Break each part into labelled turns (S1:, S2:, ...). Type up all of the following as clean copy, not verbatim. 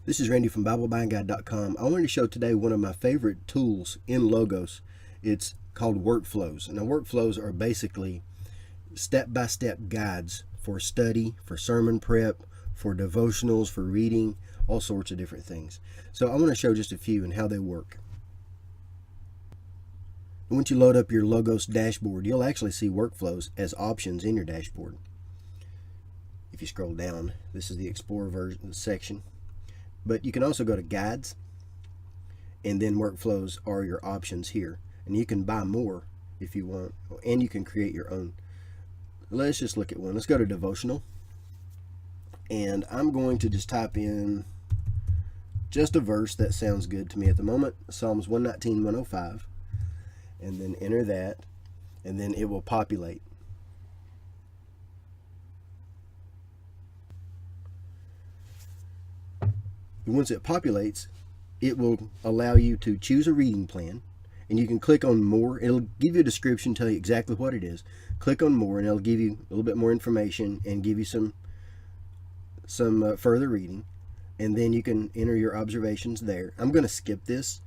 S1: This is Randy from BibleBuyingGuide.com. I wanted to show today one of my favorite tools in Logos. It's called workflows. Now, workflows are basically step-by-step guides for study, for sermon prep, for devotionals, for reading, all sorts of different things. So I want to show just a few and how they work. Once you load up your Logos dashboard, you'll actually see workflows as options in your dashboard. If you scroll down, this is the Explorer version section. But you can also go to guides, and then workflows are your options here. And you can buy more if you want, and you can create your own. Let's just look at one. Let's go to devotional. And I'm going to just type in just a verse that sounds good to me at the moment, Psalms 119, 105, and then enter that, and then it will populate. Once it populates, it will allow you to choose a reading plan, and you can click on more. It'll give you a description, tell you exactly what it is. Click on more, and it'll give you a little bit more information and give you some further reading, and then you can enter your observations there. I'm going to skip this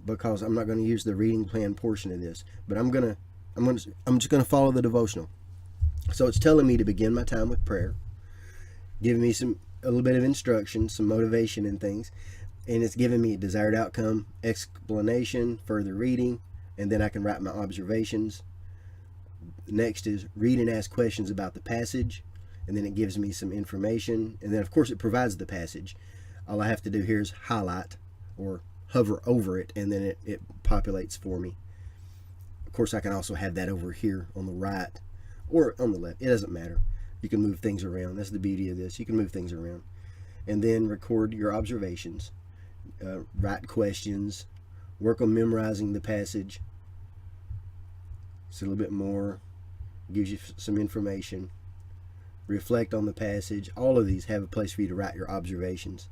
S1: because I'm not going to use the reading plan portion of this, but I'm just going to follow the devotional. So it's telling me to begin my time with prayer, giving me a little bit of instruction, some motivation and things, and it's giving me desired outcome, explanation, further reading, and then I can write my observations. Next is read and ask questions about the passage, and then it gives me some information, and then of course it provides the passage. All I have to do here is highlight or hover over it, and then it populates for me. Of course I can also have that over here on the right or on the left. It doesn't matter. You can move things around. That's the beauty of this. You can move things around. And then record your observations, write questions, work on memorizing the passage. It's a little bit more, gives you some information. Reflect on the passage. All of these have a place for you to write your observations.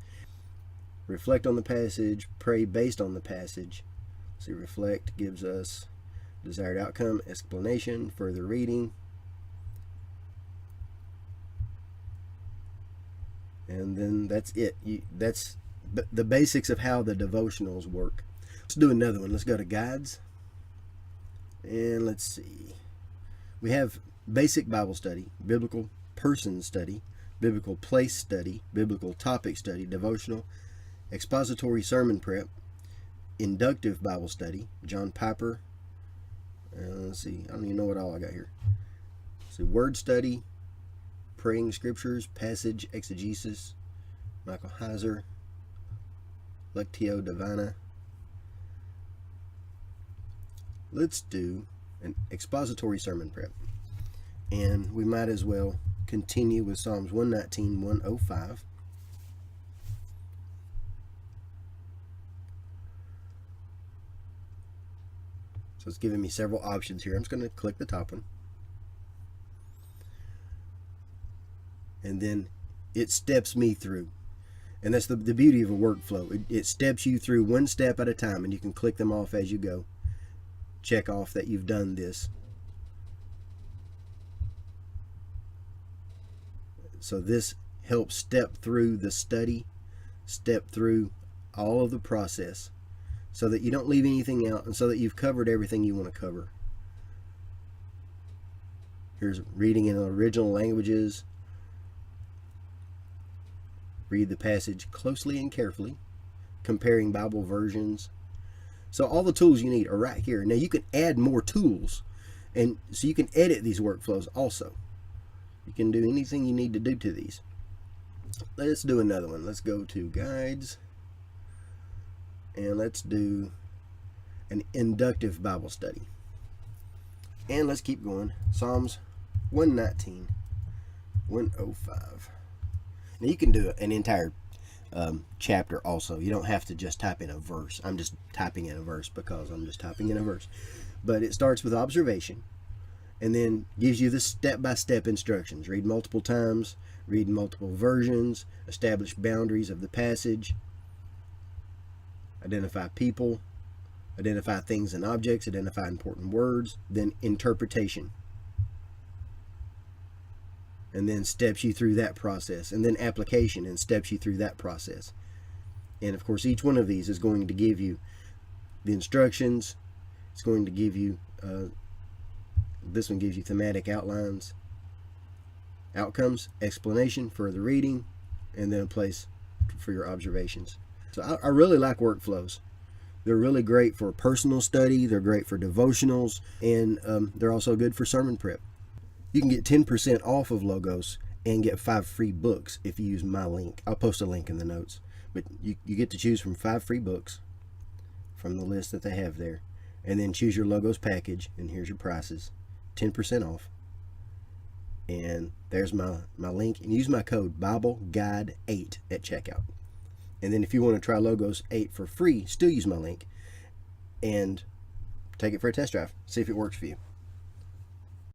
S1: Reflect on the passage, pray based on the passage. See, reflect gives us desired outcome, explanation, further reading. And then that's it. That's the basics of how the devotionals work. Let's do another one. Let's go to guides. And let's see. We have basic Bible study, biblical person study, biblical place study, biblical topic study, devotional, expository sermon prep, inductive Bible study, John Piper. Let's see. I don't even know what all I got here. So word study, praying scriptures, passage exegesis, Michael Heiser, Lectio Divina. Let's do an expository sermon prep. And we might as well continue with Psalms 119, 105. So it's giving me several options here. I'm just going to click the top one. And then it steps me through. And that's the beauty of a workflow. It steps you through one step at a time, and you can click them off as you go. Check off that you've done this. So this helps step through the study, step through all of the process, so that you don't leave anything out, and so that you've covered everything you want to cover. Here's reading in original languages. Read the passage closely and carefully, comparing Bible versions. So all the tools you need are right here. Now you can add more tools, and so you can edit these workflows also. You can do anything you need to do to these. Let's do another one. Let's go to guides, and let's do an inductive Bible study. And let's keep going. Psalms 119, 105. Now you can do an entire chapter also. You don't have to just type in a verse. I'm just typing in a verse because I'm just typing in a verse. But it starts with observation, and then gives you the step-by-step instructions. Read multiple times, read multiple versions, establish boundaries of the passage, identify people, identify things and objects, identify important words, then interpretation. and then steps you through that process, and then application and steps you through that process. And of course, each one of these is going to give you the instructions. It's going to give you, this one gives you thematic outlines, outcomes, explanation, further reading, and then a place for your observations. So I really like workflows. They're really great for personal study. They're great for devotionals, and they're also good for sermon prep. You can get 10% off of Logos and get 5 free books if you use my link. I'll post a link in the notes. But you get to choose from 5 free books from the list that they have there. And then choose your Logos package, and here's your prices. 10% off. And there's my link. And use my code BibleGuide8 at checkout. And then if you want to try Logos 8 for free, still use my link and take it for a test drive. See if it works for you.